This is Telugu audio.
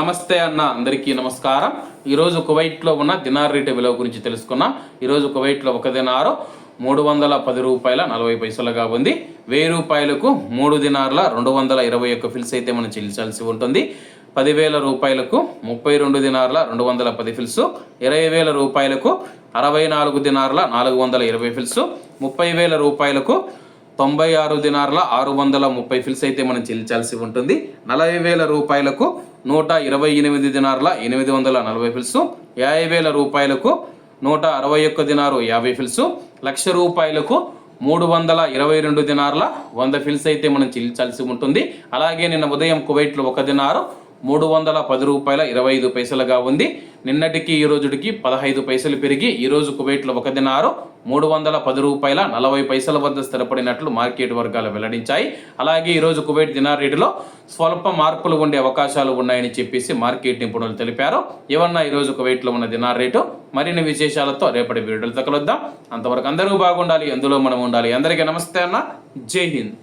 నమస్తే అన్న, అందరికీ నమస్కారం. ఈరోజు కువైట్లో ఉన్న దినార్ రేటు విలువ గురించి తెలుసుకున్నాం. ఈరోజు కువైట్లో ఒక దినారు 310 రూపాయల 40 పైసలుగా ఉంది. 1000 రూపాయలకు 3 దినార్ల 221 ఫిల్స్ అయితే మనం చెల్లించాల్సి ఉంటుంది. 10,000 రూపాయలకు 32 దినార్ల 210 ఫిల్స్, 20,000 రూపాయలకు 64 దినార్ల 420 ఫిల్స్, 30,000 రూపాయలకు 96 దినార్ల 630 ఫిల్స్ అయితే మనం చెల్లించాల్సి ఉంటుంది. 40,000 రూపాయలకు 128 దినార్ల 840 ఫిల్స్, 50,000 రూపాయలకు 161 దినారు 50 ఫిల్స్, 1,00,000 రూపాయలకు 322 దినార్ల 100 ఫిల్స్ అయితే మనం చెల్లించాల్సి ఉంటుంది. అలాగే నిన్న ఉదయం కువైట్లో ఒక దినారు 310 రూపాయల 25 పైసలుగా ఉంది. నిన్నటికి ఈ రోజుకి 15 పైసలు పెరిగి ఈరోజు కువైట్లో ఒక దినారు 310 రూపాయల 40 పైసల వద్ద స్థిరపడినట్లు మార్కెట్ వర్గాలు వెల్లడించాయి. అలాగే ఈరోజు కువైట్ దినార్ రేటులో స్వల్ప మార్పులు ఉండే అవకాశాలు ఉన్నాయని చెప్పేసి మార్కెట్ నిపుణులు తెలిపారు. ఏమన్నా ఈరోజు కువైట్లో ఉన్న దినార్ రేటు మరిన్ని విశేషాలతో రేపటి వీడియోలు కలుద్దాం. అంతవరకు అందరూ బాగుండాలి, అందులో మనం ఉండాలి. అందరికీ నమస్తే అన్న, జై హింద్.